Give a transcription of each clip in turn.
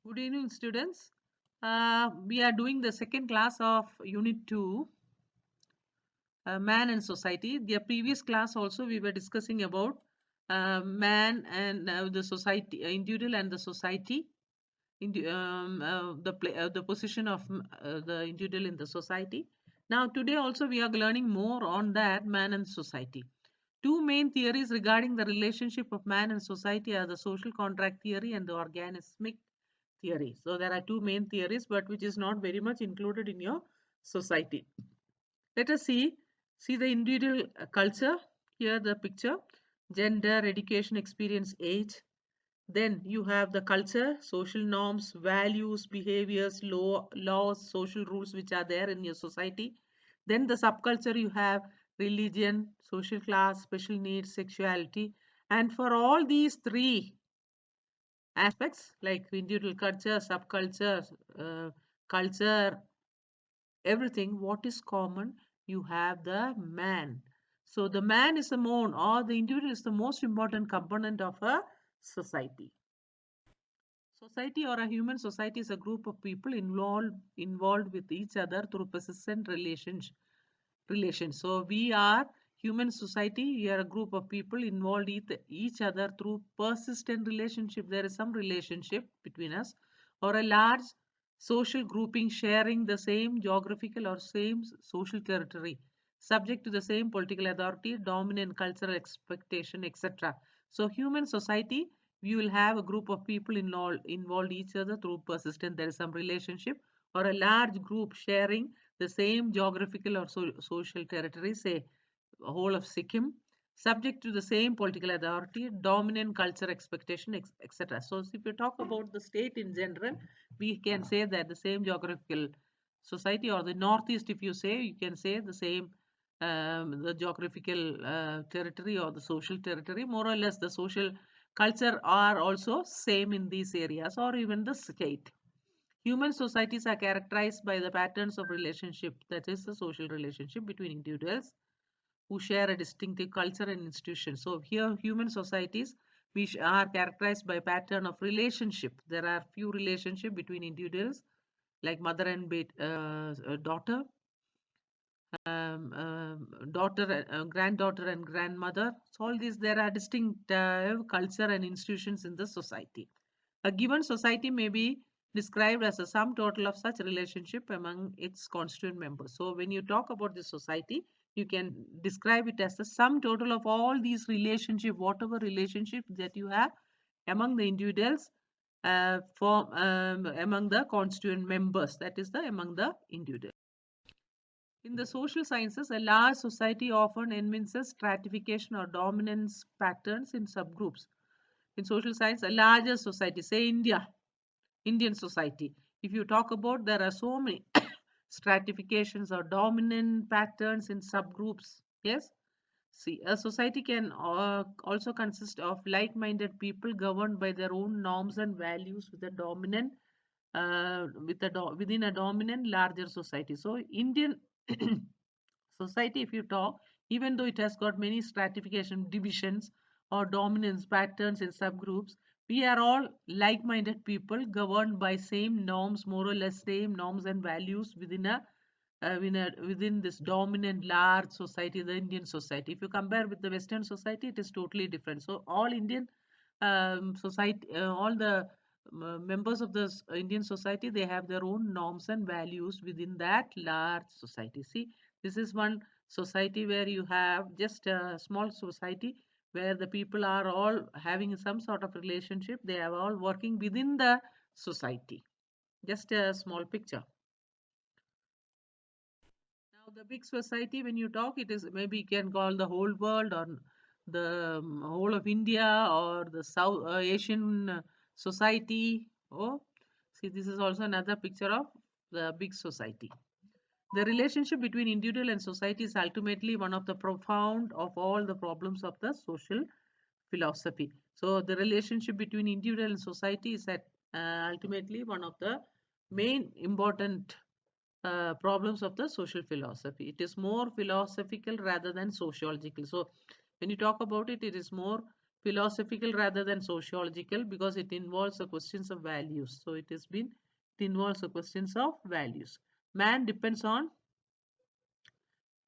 Good evening, students. We are doing the second class of Unit 2, Man and Society. The previous class also we were discussing about man and the society, individual and the society, the position of the individual in the society. Now today also we are learning more on that man and society. Two main theories regarding the relationship of man and society are the social contract theory and the organismic theory. So there are two main theories, but which is not very much included in your society. Let us see the individual culture. Here the picture, gender, education, experience, age. Then you have the culture, social norms, values, behaviors, laws, social rules which are there in your society. Then the subculture you have religion, social class, special needs, sexuality. And for all these three aspects like individual culture, subculture, culture, everything, what is common? You have the man. So the man is the moon or the individual is the most important component of a society. Society or a human society is a group of people involved with each other through persistent relations. So we are human society. We are a group of people involved each other through persistent relationship. There is some relationship between us, or a large social grouping sharing the same geographical or same social territory, subject to the same political authority, dominant cultural expectation, etc. So human society, we will have a group of people involved each other through persistent. There is some relationship, or a large group sharing the same geographical or social territory, say whole of Sikkim, subject to the same political authority, dominant culture expectation, etc. So if you talk about the state in general, we can say that the same geographical society, or the Northeast, if you say, you can say the same the geographical territory or the social territory, more or less the social culture are also same in these areas, or even the state. Human societies are characterized by the patterns of relationship, that is, the social relationship between individuals who share a distinctive culture and institution. So here, human societies are characterized by pattern of relationship. There are few relationship between individuals, like mother and daughter, daughter, granddaughter, and grandmother. So all these, there are distinct culture and institutions in the society. A given society may be described as a sum total of such relationship among its constituent members. So when you talk about the society, you can describe it as the sum total of all these relationship, whatever relationship that you have among the individuals, among the constituent members, that is the among the individuals. In the social sciences, a large society often evinces stratification or dominance patterns in subgroups. In social science, a larger society, say Indian society, if you talk about, there are so many stratifications or dominant patterns in subgroups. Yes. See, a society can also consist of like-minded people governed by their own norms and values with a dominant, within a dominant larger society. So Indian society, if you talk, even though it has got many stratification divisions or dominance patterns in subgroups, we are all like-minded people governed by same norms, more or less same norms and values within this dominant large society, the Indian society. If you compare with the Western society, it is totally different. So all Indian society, all the members of the Indian society, they have their own norms and values within that large society. See, this is one society where you have just a small society where the people are all having some sort of relationship. They are all working within the society. Just a small picture. Now, the big society, when you talk, it is maybe you can call the whole world or the whole of India or the South Asian society. Oh, see, this is also another picture of the big society. The relationship between individual and society is ultimately one of the profound of all the problems of the social philosophy. So the relationship between individual and society is ultimately one of the main important problems of the social philosophy. It is more philosophical rather than sociological. So when you talk about it, it is more philosophical rather than sociological, because it involves the questions of values. So it involves the questions of values. Man depends on,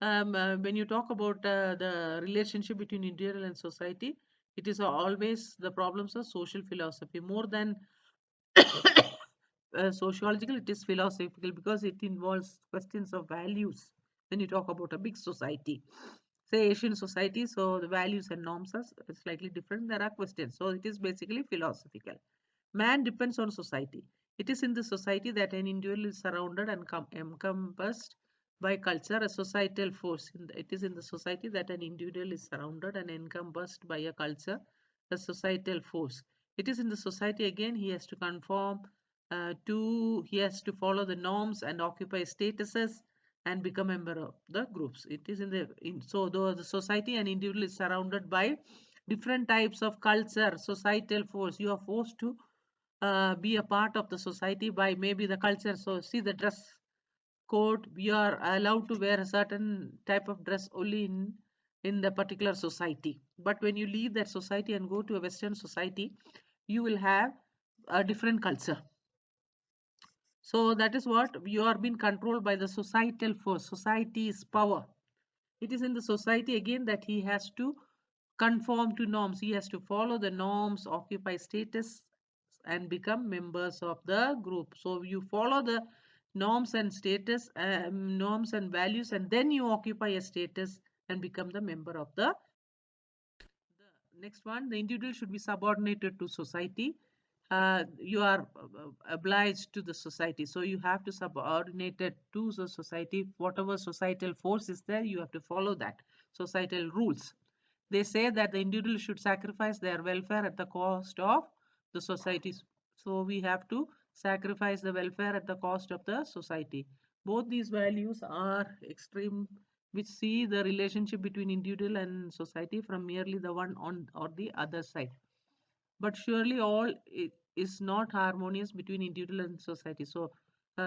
when you talk about the relationship between individual and society, it is always the problems of social philosophy more than sociological. It is philosophical because it involves questions of values. When you talk about a big society, say Asian society, so the values and norms are slightly different. There are questions, so it is basically philosophical. Man depends on society. It is in the society that an individual is surrounded and encompassed by culture, a societal force. It is in the society that an individual is surrounded and encompassed by a culture, a societal force. It is in the society again he has to conform he has to follow the norms and occupy statuses and become a member of the groups. It is so though the society and individual is surrounded by different types of culture, societal force, you are forced to be a part of the society by maybe the culture. So see the dress code, you are allowed to wear a certain type of dress only in the particular society. But when you leave that society and go to a Western society, you will have a different culture. So that is what you are being controlled by the societal force. Society is power. It is in the society again that he has to conform to norms. He has to follow the norms, occupy status, and become members of the group. So you follow the norms and status, norms and values, and then you occupy a status and become the member of the next one. The individual should be subordinated to society. You are obliged to the society, so you have to subordinate it to the society. Whatever societal force is there, you have to follow that societal rules. They say that the individual should sacrifice their welfare at the cost of the society. So we have to sacrifice the welfare at the cost of the society. Both these values are extreme, which see the relationship between individual and society from merely the one on or the other side. But surely all is not harmonious between individual and society. So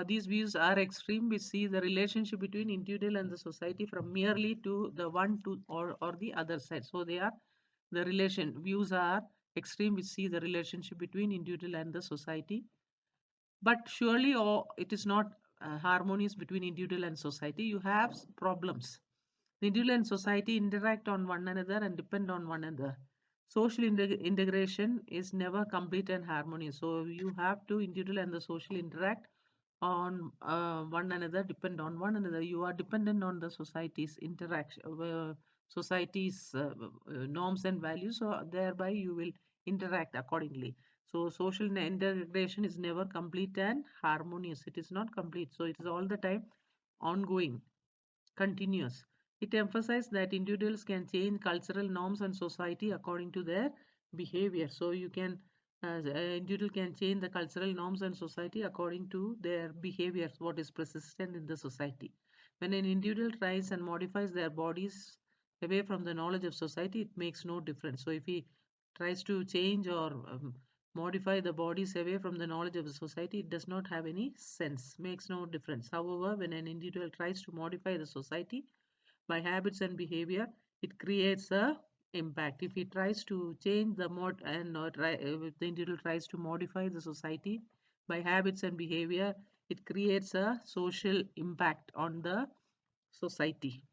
these views are extreme, which see the relationship between individual and the society from merely to the one to or the other side. So they are the relation views are extreme, which see the relationship between individual and the society. But surely it is not harmonious between individual and society. You have problems. The individual and society interact on one another and depend on one another. Social integration is never complete and harmonious. So you have to individual and the social interact on one another, depend on one another. You are dependent on the society's interaction, society's norms and values. So thereby you will interact accordingly. So social integration is never complete and harmonious. It is not complete. So it is all the time ongoing, continuous. It emphasizes that individuals can change cultural norms and society according to their behavior. So you can, as an individual can change the cultural norms and society according to their behaviors, what is persistent in the society. When an individual tries and modifies their bodies away from the knowledge of society, it makes no difference. So if he tries to change or modify the bodies away from the knowledge of the society, it does not have any sense, makes no difference. However, when an individual tries to modify the society by habits and behavior, it creates a impact. If he tries to change the mod and if the individual tries to modify the society by habits and behavior, it creates a social impact on the society.